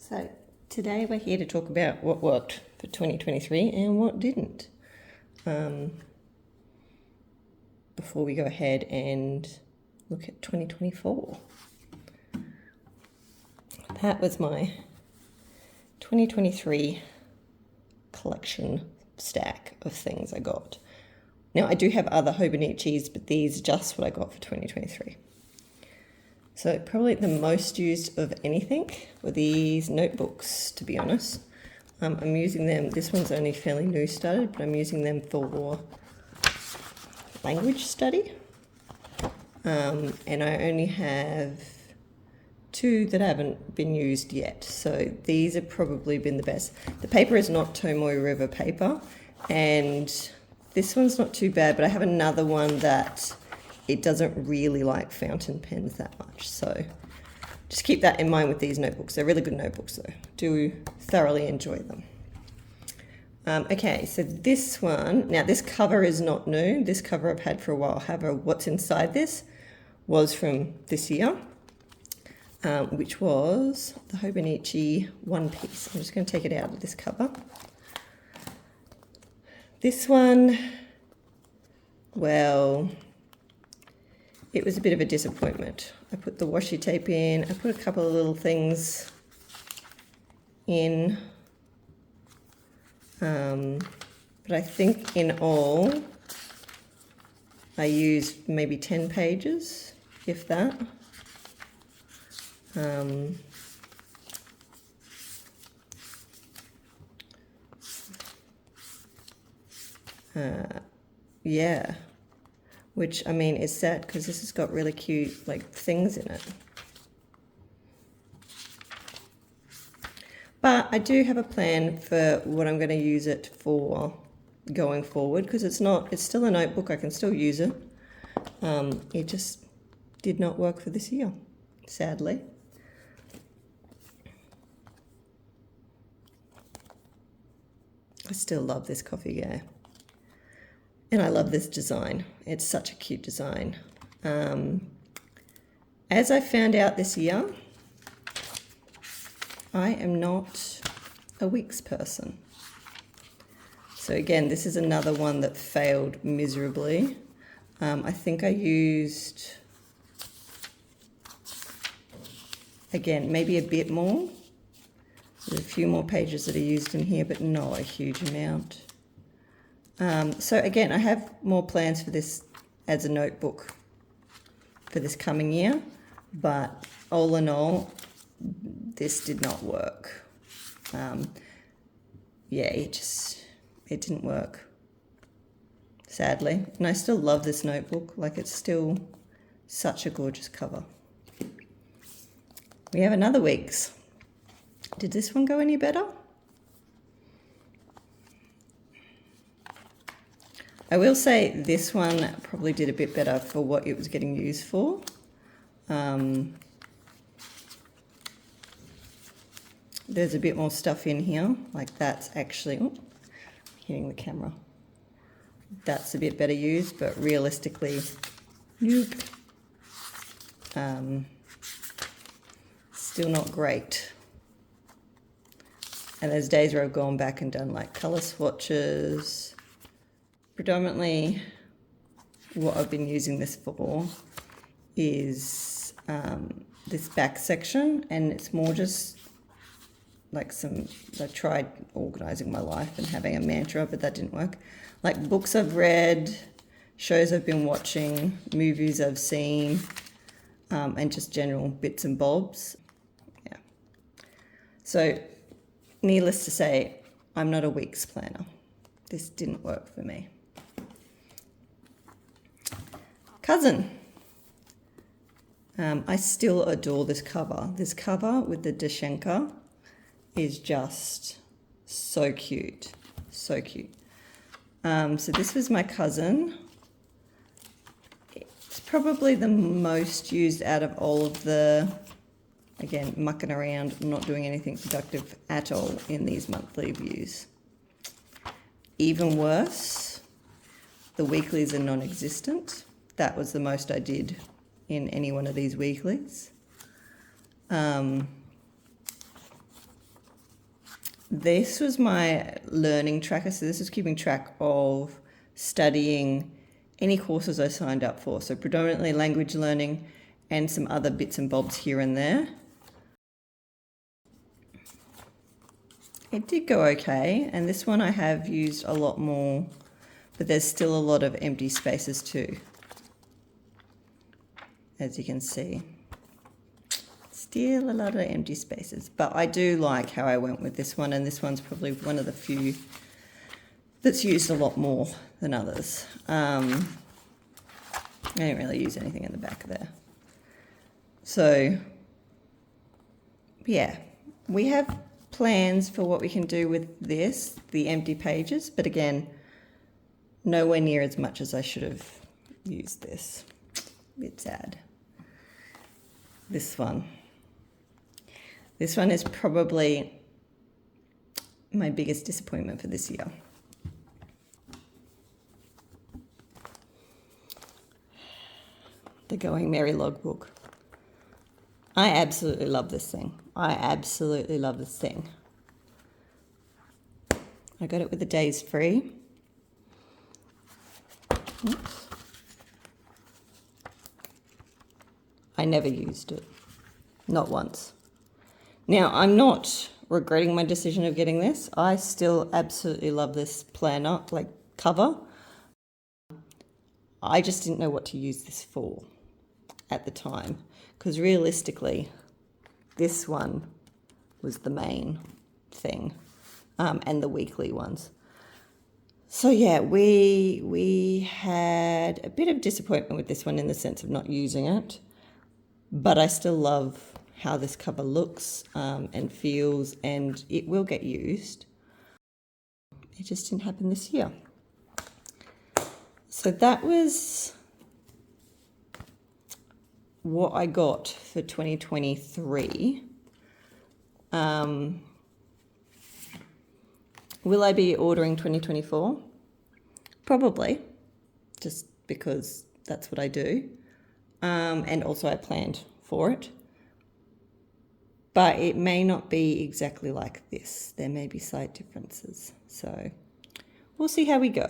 So today we're here to talk about what worked for 2023 and what didn't. Before we go ahead and look at 2024. That was my 2023 collection stack of things I got. Now I do have other Hobonichis, but these are just what I got for 2023. So probably the most used of anything were these notebooks, to be honest. I'm using them, this one's only fairly new started, but I'm using them for language study. And I only have 2 that haven't been used yet. So these have probably been the best. The paper is not Tomoe River paper, and this one's not too bad, but I have another one that it doesn't really like fountain pens that much. So just keep that in mind with these notebooks. They're really good notebooks though. Do thoroughly enjoy them. Okay, so this one, now this cover is not new. This cover I've had for a while. However, what's inside this was from this year, which was the Hobonichi One Piece. I'm just going to take it out of this cover. This one, well, it was a bit of a disappointment. I put the washi tape in, I put a couple of little things in, but I think in all I used maybe 10 pages, if that. Yeah, which I mean is sad because this has got really cute like things in it. But I do have a plan for what I'm going to use it for going forward, because it's still a notebook, I can still use it. It just did not work for this year, sadly. I still love this coffee guy. And I love this design. It's such a cute design. As I found out this year, I am not a weeks person. So again, this is another one that failed miserably. I think I used, again, maybe a bit more. There's a few more pages that are used in here, but not a huge amount. So again, I have more plans for this as a notebook for this coming year, but all in all, this did not work. Yeah, it didn't work, sadly. And I still love this notebook, like it's still such a gorgeous cover. We have another week's. Did this one go any better? I will say this one probably did a bit better for what it was getting used for. There's a bit more stuff in here, like that's actually, hitting the camera. That's a bit better used, but realistically, nope. Still not great. And there's days where I've gone back and done like color swatches. Predominantly what I've been using this for is this back section, and it's more just like I tried organizing my life and having a mantra, but that didn't work. Like books I've read, shows I've been watching, movies I've seen, and just general bits and bobs. Yeah. So needless to say, I'm not a weeks planner. This didn't work for me. Cousin. I still adore this cover. This cover with the Dashenka is just so cute. So cute. So this was my cousin. It's probably the most used out of all of the, again, mucking around, not doing anything productive at all in these monthly views. Even worse, the weeklies are non-existent. That was the most I did in any one of these weeklies. this was my learning tracker. So this is keeping track of studying any courses I signed up for. So predominantly language learning and some other bits and bobs here and there. It did go okay, and this one I have used a lot more, but there's still a lot of empty spaces too, as you can see. Still a lot of empty spaces, but I do like how I went with this one, and this one's probably one of the few that's used a lot more than others. I didn't really use anything in the back there. So, yeah, we have plans for what we can do with this, the empty pages, but again, nowhere near as much as I should have used this. A bit sad. This one is probably my biggest disappointment for this year. The Going Merry logbook. I absolutely love this thing. I got it with the days free. Oops. I never used it. Not once. Now, I'm not regretting my decision of getting this. I still absolutely love this planner, like cover. I just didn't know what to use this for at the time, because realistically, this one was the main thing, and the weekly ones. So yeah, we had a bit of disappointment with this one in the sense of not using it, but I still love how this cover looks and feels, and it will get used. It just didn't happen this year. So that was what I got for 2023. Will I be ordering 2024? Probably, just because that's what I do. And also I planned for it. But it may not be exactly like this. There may be slight differences. So we'll see how we go.